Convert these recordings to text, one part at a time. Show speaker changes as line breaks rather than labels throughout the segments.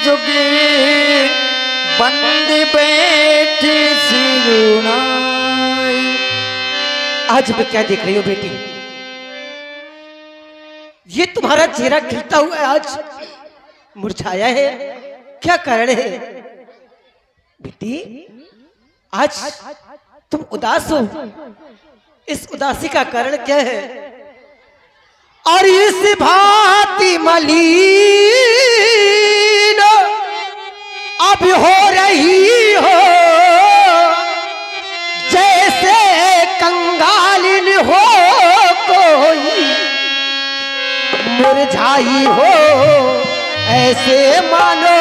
जुगी बंद बैठी सिरुनाई।
आज मैं क्या देख रही हो बेटी? ये तुम्हारा चेहरा खिलता हुआ आज मुरझाया है, क्या कारण है बेटी? आज तुम उदास हो, इस उदासी का कारण क्या है? और इस भांति मलिन अब हो रही हो जैसे कंगालिन हो कोई मुरझाई हो, ऐसे मानो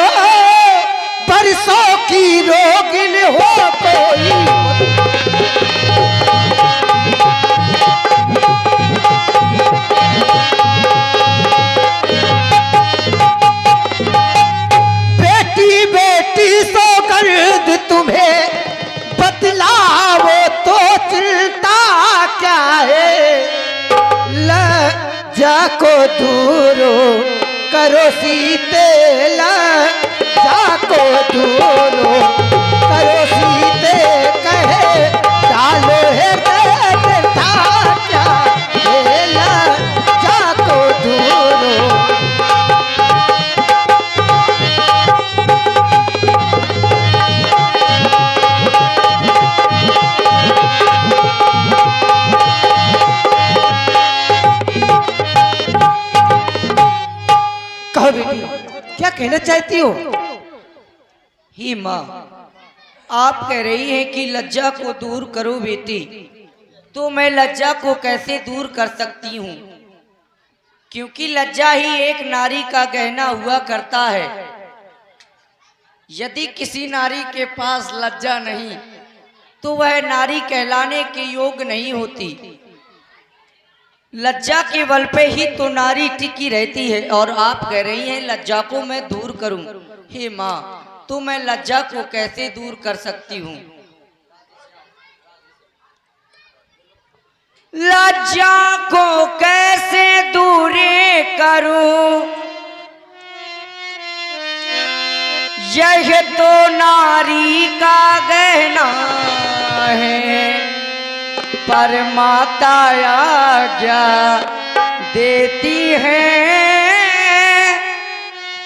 बरसों की रोगिन हो कोई। बेटी बेटी सो गर्द तुम्हें बतलाओ तो चिंता क्या है? लज्जा को दूर करो सीते, लज्जा को दूर करो सीते, कहे डालो है देता क्या है? लज्जा को दूर। कहो बेटी, क्या कहना चाहती हो?
ही माँ, आप कह रही हैं कि लज्जा को दूर करो बेटी, तो मैं लज्जा को कैसे दूर कर सकती हूँ? क्योंकि लज्जा ही एक नारी का गहना हुआ करता है। यदि किसी नारी के पास लज्जा नहीं तो वह नारी कहलाने के योग्य नहीं होती। लज्जा के बल पे ही तो नारी टिकी रहती है, और आप कह रही हैं लज्जा को मैं दूर करूं। हे माँ, तो मैं लज्जा को कैसे दूर कर सकती हूँ? लज्जा को कैसे दूर करूं? यह तो नारी का गहना है, पर माता आज्ञा देती है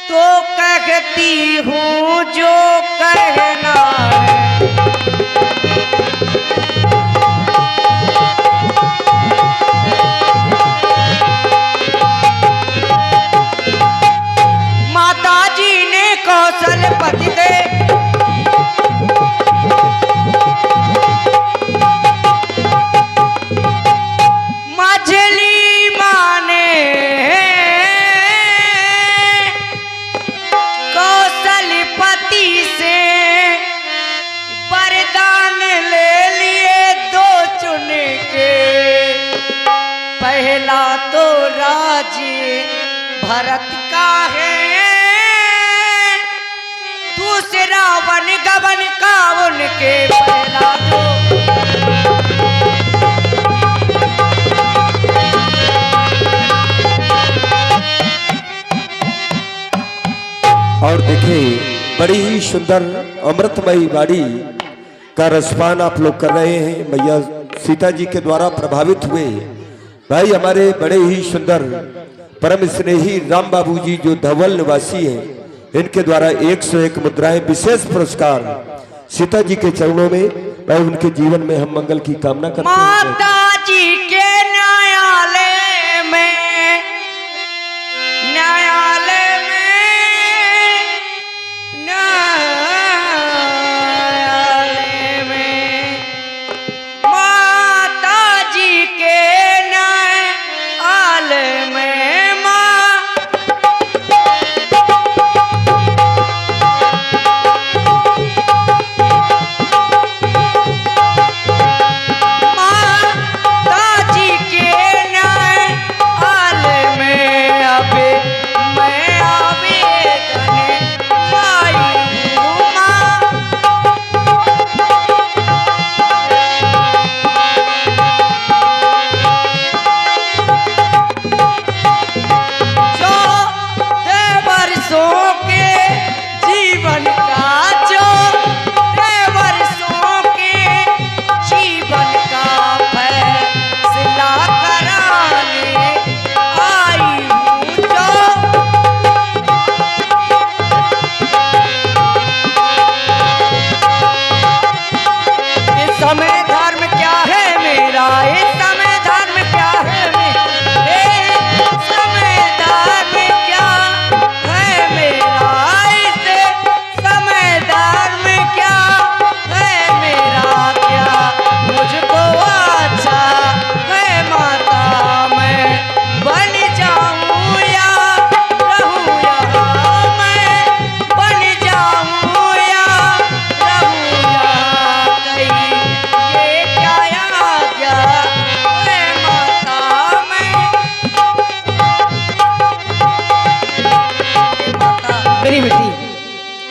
तो कहती हूँ जो कहना है। माता जी ने कौशलपति से पहला तो राज्य भरत का है, दूसरा वन गवन का उनके पहला तो।
और देखिए, बड़ी ही सुंदर अमृतमयी वाणी का रसपान आप लोग कर रहे हैं। मैया सीता जी के द्वारा प्रभावित हुए भाई हमारे बड़े ही सुंदर परम स्नेही राम बाबू जी जो धवल निवासी हैं, इनके द्वारा 101 मुद्राएं विशेष पुरस्कार सीता जी के चरणों में। भाई उनके जीवन में हम मंगल की कामना करते हैं।
माता जी के न्यायालय में माता जी के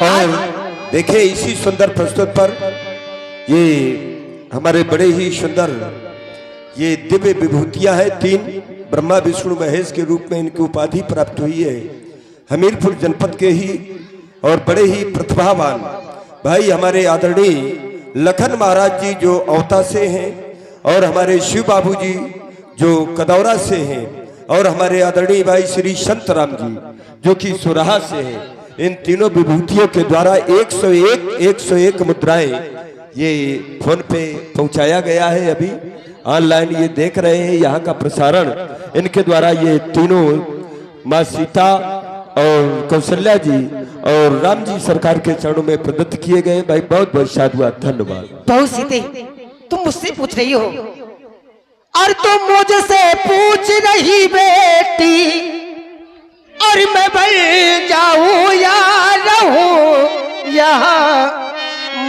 और देखिए इसी सुंदर प्रस्तुत पर ये हमारे बड़े ही सुंदर ये दिव्य विभूतियां हैं। 3 ब्रह्मा विष्णु महेश के रूप में इनकी उपाधि प्राप्त हुई है। हमीरपुर जनपद के ही और बड़े ही प्रतिभावान भाई हमारे आदरणीय लखन महाराज जी जो औता से हैं, और हमारे शिव बाबू जी जो कदौरा से हैं, और हमारे आदरणीय भाई श्री संतराम जी जो कि सुराहा से हैं। इन तीनों विभूतियों के द्वारा 101 मुद्राएं ये फोन पे पहुंचाया गया है। अभी ऑनलाइन ये देख रहे हैं यहाँ का प्रसारण। इनके द्वारा ये तीनों माँ सीता और कौशल्या जी और राम जी सरकार के चरणों में प्रदत्त किए गए। भाई बहुत बहुत साधुवाद, धन्यवाद।
बहु सीते, तुम मुझसे पूछ रही हो और तुम मुझसे पूछ रही बेटी, और मैं बन जाऊं या रहूं यहाँ।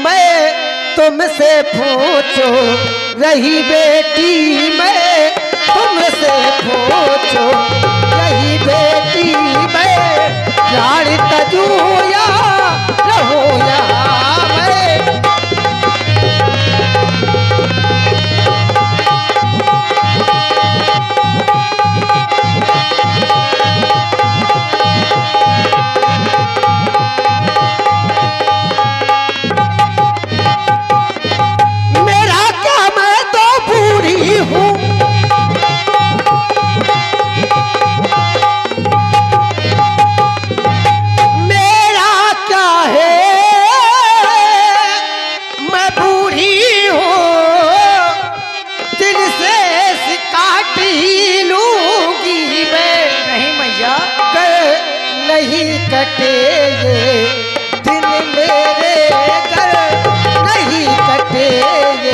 मैं तुमसे पूछो रही बेटी, मैं तुमसे पूछो रही बेटी, मैं प्राण तजूं या रहूं यहाँ। मैं कटे ये दिन मेरे घर, नहीं कटे ये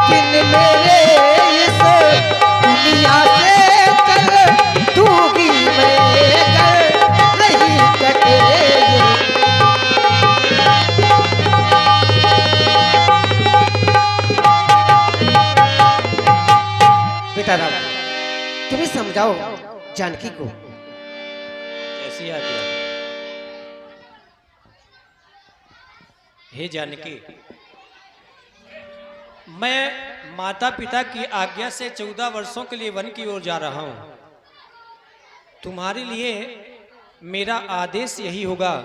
दिन मेरे, इस दुनिया से चल दूंगी मैं घर, नहीं कटे ये। बेटा राम, तुम्हें समझाओ जानकी को।
ऐसी आ गया। हे जानकी, मैं माता पिता की आज्ञा से 14 वर्षों के लिए वन की ओर जा रहा हूं। तुम्हारे लिए मेरा आदेश यही होगा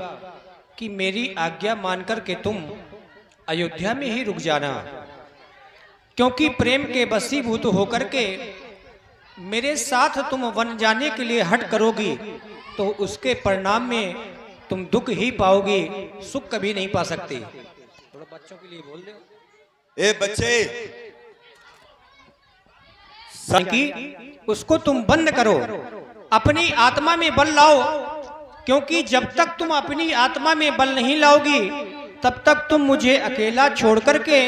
कि मेरी आज्ञा मानकर के तुम अयोध्या में ही रुक जाना, क्योंकि प्रेम के वशीभूत होकर के मेरे साथ तुम वन जाने के लिए हट करोगी तो उसके परिणाम में तुम दुख ही पाओगी, सुख कभी नहीं पा सकती। थोड़ा बच्चों के लिए बोल दो।
ए बच्चे,
कि उसको तुम बंद करो, अपनी आत्मा में बल लाओ, क्योंकि जब तक तुम अपनी आत्मा में बल नहीं लाओगी तब तक तुम मुझे अकेला छोड़ करके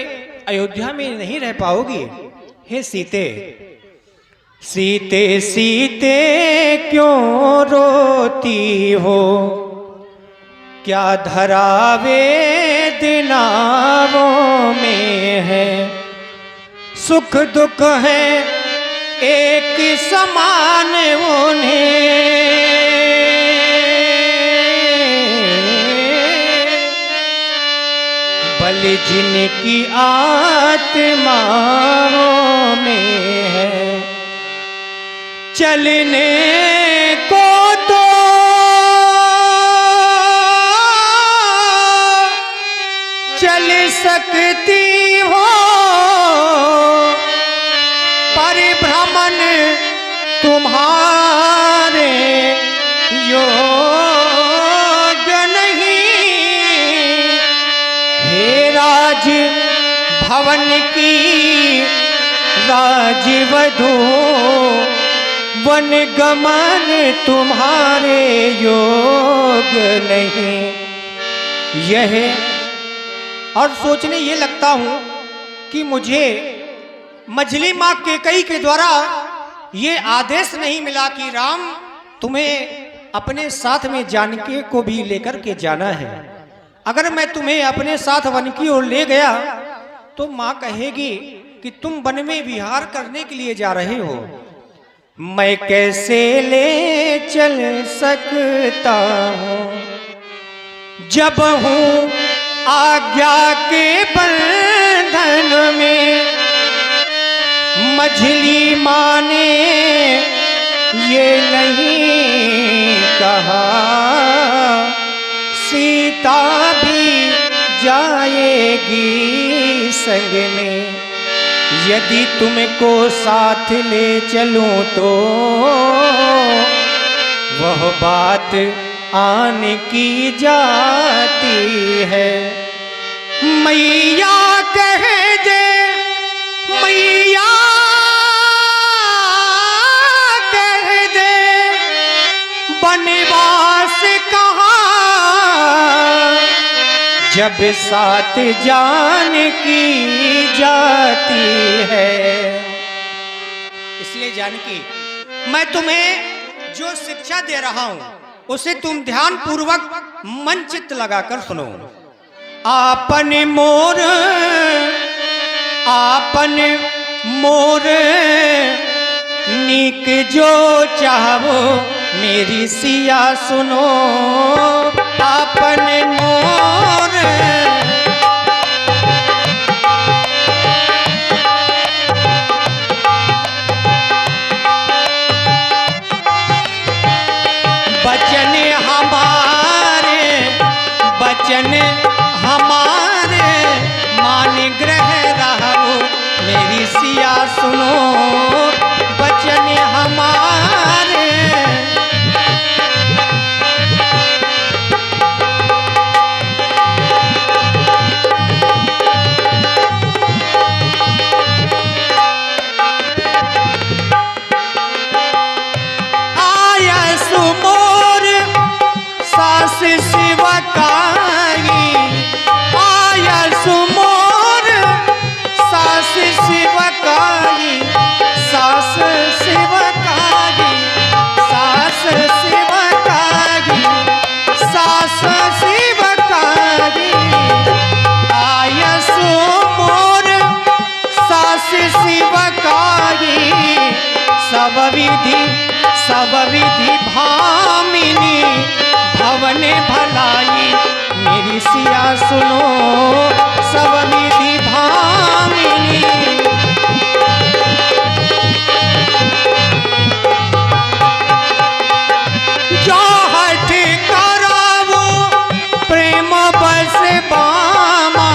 अयोध्या में नहीं रह पाओगी। हे सीते, सीते सीते क्यों रोती हो, क्या धरावे दिनावों में है, सुख दुख है एक समान उन्हें, बल जिनकी आत्माओं में है, चलने को तो चल सकती हो, परिभ्रमण तुम्हारे योग्य नहीं। हे राज भवन की राजवधू, वन गमन तुम्हारे योग्य नहीं। यह और सोचने ये लगता हूं कि मुझे मझली माँ केकई के द्वारा ये आदेश नहीं मिला कि राम तुम्हें अपने साथ में जानकी को भी लेकर के जाना है। अगर मैं तुम्हें अपने साथ वन की ओर ले गया तो माँ कहेगी कि तुम वन में विहार करने के लिए जा रहे हो। मैं कैसे ले चल सकता हूँ जब हूँ आज्ञा के बंधन में, मछली माने ये नहीं कहा सीता भी जाएगी संग में। यदि तुमको साथ ले चलूं तो वह बात आन की जाती है। मैया कह दे, मैया कह दे, बनवास कहाँ जब साथ जान की जाती है। इसलिए जानकी, मैं तुम्हें जो शिक्षा दे रहा हूं उसे तुम ध्यान पूर्वक मन चित्त लगाकर सुनो। आपन मोर, आपन मोर नीक जो चाहो मेरी सिया सुनो। आपन मोर बचन हमारे, बचन हमारे मान ग्रह रहो मेरी सिया सुनो। बचन हमारे सास शिवकाई, आया सुमोर सास शिवकाई, सास शिवकाई, सास शिवकाई, सास शिवकाई, आया सुमोर सास शिवकाई। सब विधि भामिनी भवन भलाई मेरी सिया सुनो। सब विधि भामिनी जो हठ करावो प्रेम बस बामा,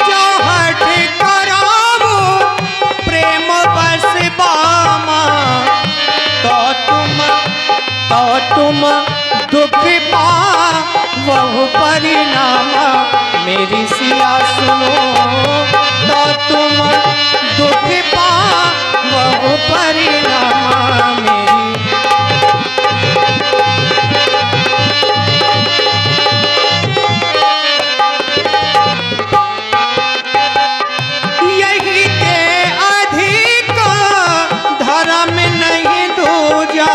जो हठ करावो प्रेम बस बामा, तो तुम दुख पा वह परिणाम मेरी सिया सुनो। तो तुम दुख पा वह परिणाम मेरी। यही के अधिक धर्म नहीं दूजा,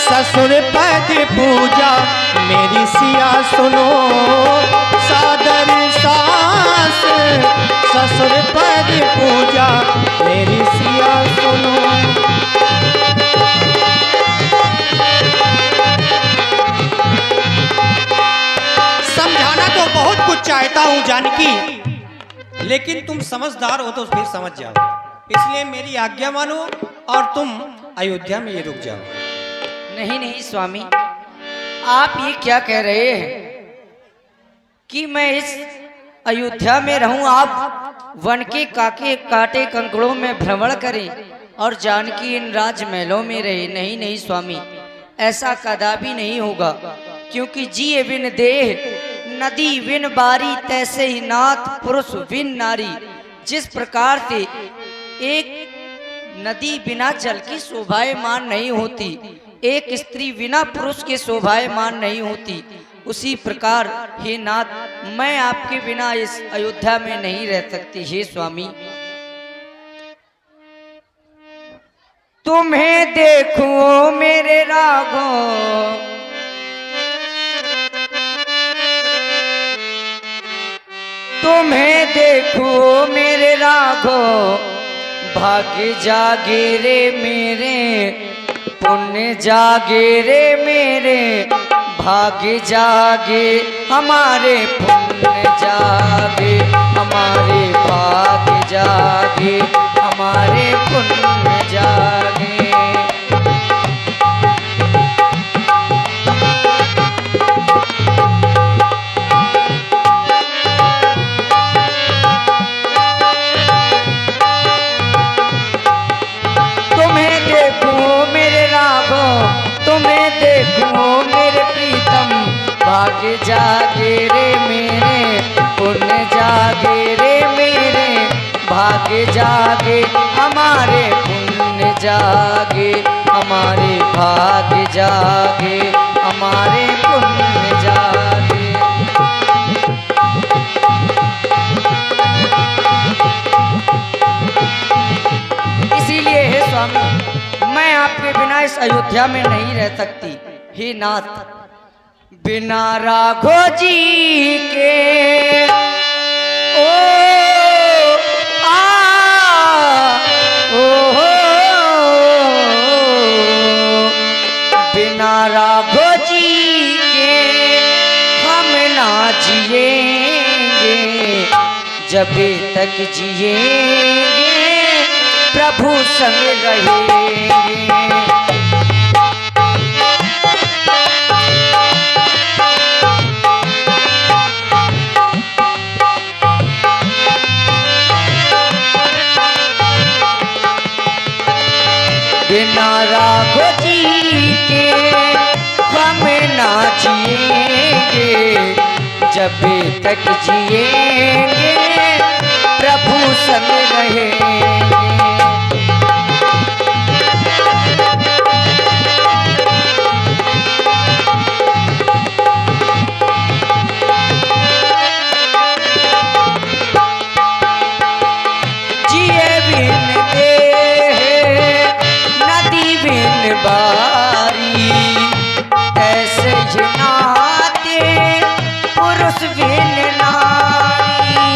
ससुर पद पूजा मेरी सिया सुनो। सादर सास ससुर पद पूजा मेरी सिया सुनो। समझाना तो बहुत कुछ चाहता हूं जानकी, लेकिन तुम समझदार हो तो फिर समझ जाओ। इसलिए मेरी आज्ञा मानो और तुम अयोध्या में ये रुक जाओ।
नहीं नहीं स्वामी, आप ये क्या कह रहे हैं कि मैं इस अयोध्या में रहूं, आप वन के काटे कंकड़ों में भ्रमण करें और जानकी इन राजमहलों में रहे। नहीं नहीं स्वामी, ऐसा कदापि नहीं होगा, क्योंकि जिए बिन देह नदी बिन बारी, तैसे ही नाथ पुरुष बिन नारी। जिस प्रकार से एक नदी बिना जल की शोभायमान नहीं होती, एक स्त्री बिना पुरुष के शोभायमान नहीं होती, उसी प्रकार हे नाथ, मैं आपके बिना इस अयोध्या में नहीं रह सकती। हे स्वामी, तुम्हें देखूं मेरे राघो, तुम्हें देखूं मेरे राघो, भाग्य जागे रे मेरे, पुण्य जागे रे मेरे, भाग्य जागे हमारे, पुण्य जागे हमारे, भाग्य जागे हमारे, पुण्य जागे। तुम्हें देखूं मेरे राघो, तुम्हें देखूं मेरे प्रीतम, भाग्य जागे रे मेरे, पुण्य जागे रे मेरे, भाग्य जागे हमारे, पुण्य जागे हमारे, भाग्य जागे हमारे, पुण्य जागे। इसीलिए हे स्वामी, मैं आपके बिना इस अयोध्या में नहीं रह सकती। हे नाथ, बिना राघो जी के ओ आ ओ हो, बिना राघो जी के हम ना जिएंगे, जब तक जिएंगे प्रभु संग रहेंगे। बिना राघो जी के हम ना जिएंगे, जब तक जिएंगे प्रभु संग रहेंगे। बारी ऐसे जनाते पुरुष बिन नारी,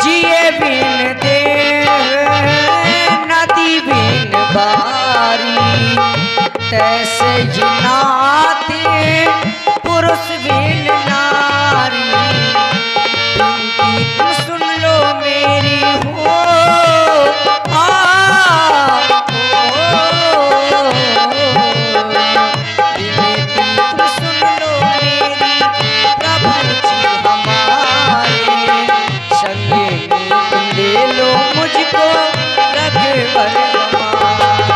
जिए बिन देह नदी बिन बारी, तैसे जनाते पुरुष बिन नारी। बिनती तुम सुन लो मेरी हो आ बिनती तुम सुन लो मेरी, प्रभु जी हमारे संगे में तुम ले लो मुझको रघुवर हमारे।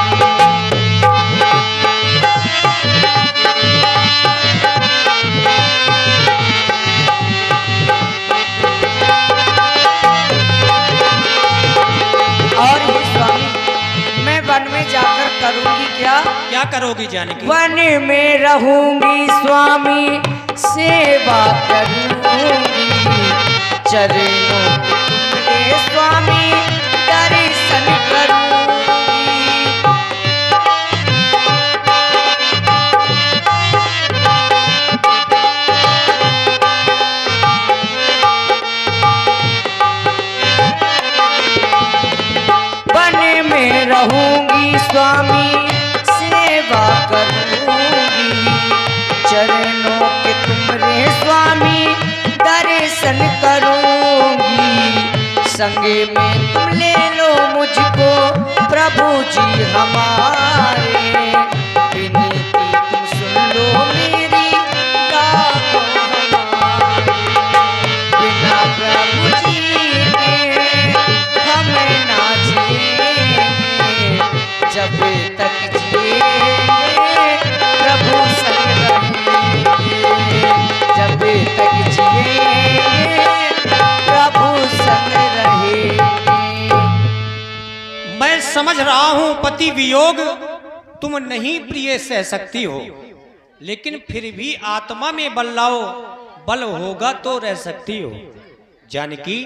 वन में जाकर करूंगी क्या?
क्या करोगी जानकी?
वन में रहूंगी स्वामी, सेवा करूंगी, चरणों के स्वामी दर्शन करूंगी। वन में रहूंगी स्वामी, सेवा करूंगी, चरणों के तुमरे स्वामी दर्शन करूंगी। संगे में तुम ले लो मुझको प्रभु जी हमारे, विनती तुम सुन लो मेरी गाओ हमारे। बिना प्रभु जी के हम ना जिएंगे, जब तक जिएंगे प्रभु संग रहेंगे, जब तक जिएंगे प्रभु संग रहेंगे।
मैं समझ रहा हूं पति वियोग तुम नहीं प्रिय सह सकती हो, लेकिन फिर भी आत्मा में बल लाओ, बल होगा तो रह सकती हो। जानकी।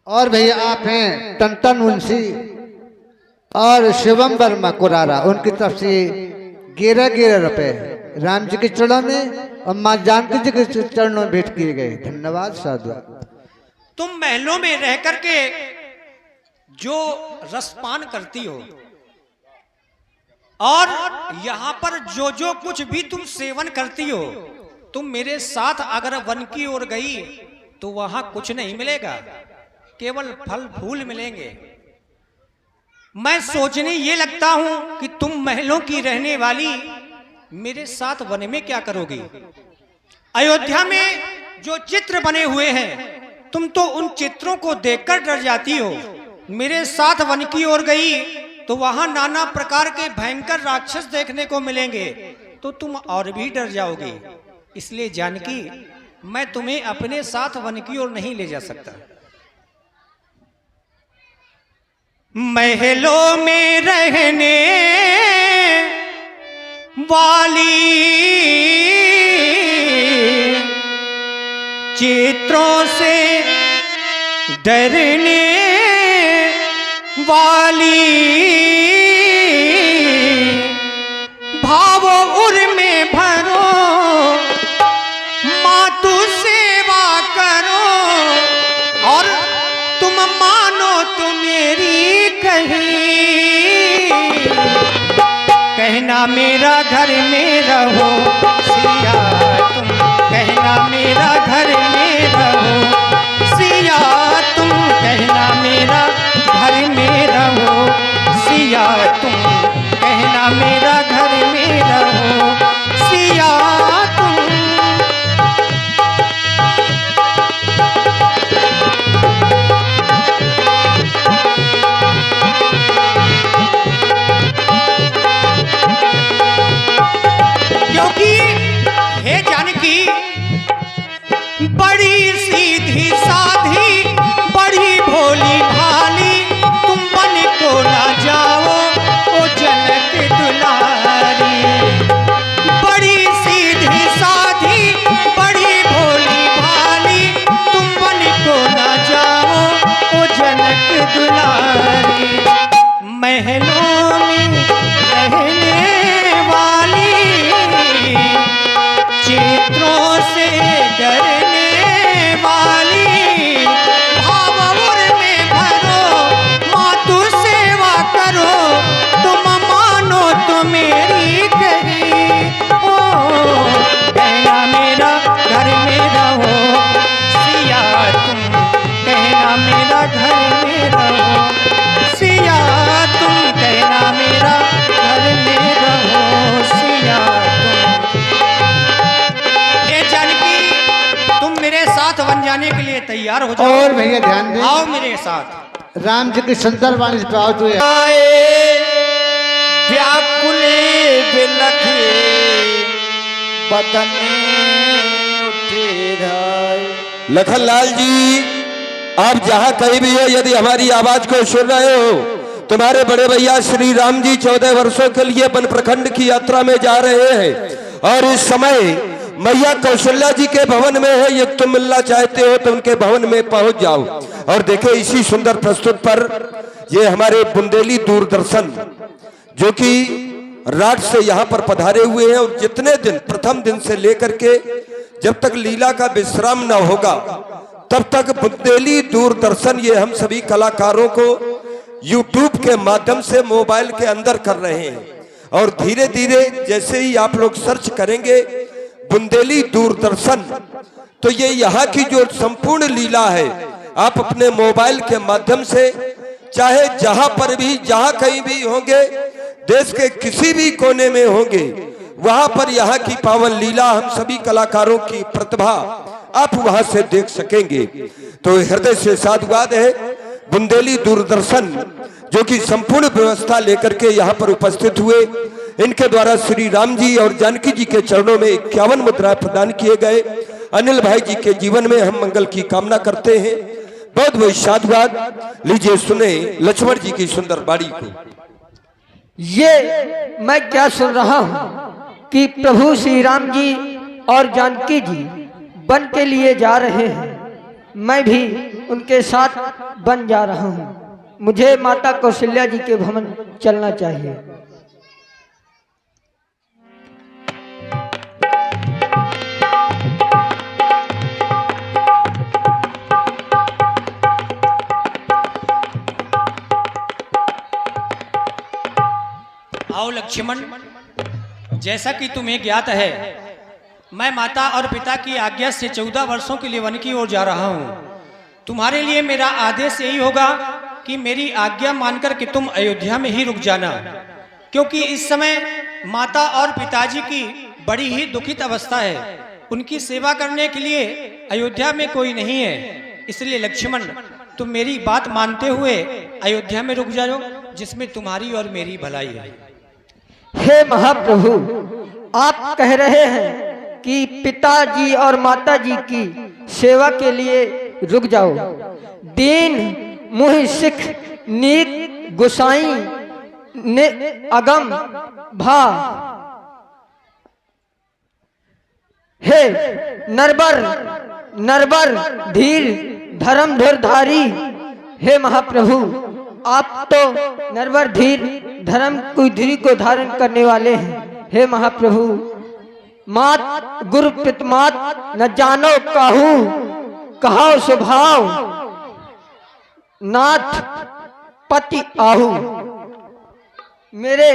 और भैया आप हैं टन मुंशी और शिवम वर्मा कुरारा, उनकी तरफ से 11 रुपए राम जी के चरणों में और माँ जानकी जी के चरणों में भेंट किए गए। धन्यवाद साधु।
तुम महलों में रह करके जो रसपान करती हो और यहां पर जो जो कुछ भी तुम सेवन करती हो, तुम मेरे साथ अगर वन की ओर गई तो वहां कुछ नहीं मिलेगा, केवल फल फूल मिलेंगे। मैं सोचने ये लगता हूं कि तुम महलों की रहने वाली मेरे साथ वन में क्या करोगी। अयोध्या में जो चित्र बने हुए हैं, तुम तो उन चित्रों को देखकर डर जाती हो। मेरे साथ वन की ओर गई तो वहां नाना प्रकार के भयंकर राक्षस देखने को मिलेंगे, तो तुम और भी डर जाओगी। इसलिए जानकी, मैं तुम्हें अपने साथ वन की ओर नहीं ले जा सकता। महलों में रहने वाली चित्रों से डरने वाली, भाव उर में भरो, मातु सेवा करो, और तुम मानो तो मेरी कहीं, कहना मेरा घर में रहो सिया, तुम कहना मेरा घर में रहो सिया, तुम कहना मेरा घर में रहो सिया, तुम कहना मेरा घर में रहो सिया तुम। क्योंकि हे जानकी, बड़ी सीधी साधी, बड़ी भोली भाली, तुम बन को ना जाओ ओ जनक दुलारी। बड़ी सीधी साधी, बड़ी भोली भाली, तुम बन को ना जाओ ओ जनक दुलारी। महलों में रहने वाली चित्रों से डरने वाली, भावुर में भरो, मातु सेवा करो, तुम मानो तो मेरी कही। ओ कहना मेरा घर में रहो सिया, तुम कहना मेरा घर में रहो सिया, तुम कहना मेरा घर में रहो सिया तुम। हे जानकी, तुम मेरे साथ वन जाने के लिए तैयार हो जाओ।
और भैया ध्यान दें,
आओ मेरे साथ।
राम जी की सुंदर वाणी से पाओ तो
व्याकुले बिलखे बदने उठे राय। लखनलाल जी, आप जहां कहीं भी हो, यदि हमारी आवाज को सुन रहे हो, तुम्हारे बड़े भैया श्री राम जी 14 वर्षों के लिए वन प्रखंड की यात्रा में जा रहे हैं और इस समय मैया कौशल्या जी के भवन में है। ये तुम मिलना चाहते हो तो उनके भवन में पहुंच जाओ। और देखो इसी सुंदर प्रस्तुत पर ये हमारे बुंदेली दूरदर्शन जो कि रात से यहाँ पर पधारे हुए हैं, और जितने दिन, प्रथम दिन से लेकर के जब तक लीला का विश्राम न होगा तब तक बुंदेली दूरदर्शन ये हम सभी कलाकारों को YouTube के माध्यम से मोबाइल के अंदर कर रहे हैं। और धीरे धीरे जैसे ही आप लोग सर्च करेंगे बुंदेली दूरदर्शन, तो ये यहाँ की जो संपूर्ण लीला है आप अपने मोबाइल के माध्यम से, चाहे जहां पर भी, जहां कहीं भी होंगे, देश के किसी भी कोने में होंगे, वहां पर यहाँ की पावन लीला, हम सभी कलाकारों की प्रतिभा आप वहां से देख सकेंगे। तो हृदय से साधुवाद है बुंदेली दूरदर्शन जो कि संपूर्ण व्यवस्था लेकर के यहाँ पर उपस्थित हुए। इनके द्वारा श्री राम जी और जानकी जी के चरणों में 51 मुद्राएं प्रदान किए गए। अनिल भाई जी के जीवन में हम मंगल की कामना करते हैं। बहुत बहुत साधुवाद। लीजिए सुने लक्ष्मण जी की सुंदर बाड़ी को।
ये मैं क्या सुन रहा हूँ कि प्रभु श्री राम जी और जानकी जी वन के लिए जा रहे हैं। मैं भी उनके साथ बन जा रहा हूँ। मुझे माता कौशल्या जी के भवन चलना चाहिए।
आओ लक्ष्मण, जैसा कि तुम्हें ज्ञात है, मैं माता और पिता की आज्ञा से 14 वर्षों के लिए वन की ओर जा रहा हूँ। तुम्हारे लिए मेरा आदेश यही होगा कि मेरी आज्ञा मानकर कि तुम अयोध्या में ही रुक जाना, क्योंकि इस समय माता और पिताजी की बड़ी ही दुखित अवस्था है। उनकी सेवा करने के लिए अयोध्या में कोई नहीं है। इसलिए लक्ष्मण, तुम मेरी बात मानते हुए अयोध्या में रुक जाओ, जिसमें तुम्हारी और मेरी भलाई है।
हे महाप्रभु, आप कह रहे हैं कि पिताजी और माताजी की सेवा के लिए रुक जाओ। दीन मुहि सिख नीक गुसाई ने अगम भा। हे नरबर नरबर धीर धर्म धुरधारी। हे महाप्रभु, आप तो नरवर धीर धर्म की धुरी को धारण करने वाले हैं। हे महाप्रभु, मात गुरु पितमात न जानो काहू, कहाओ स्वभाव नाथ पति आहू। मेरे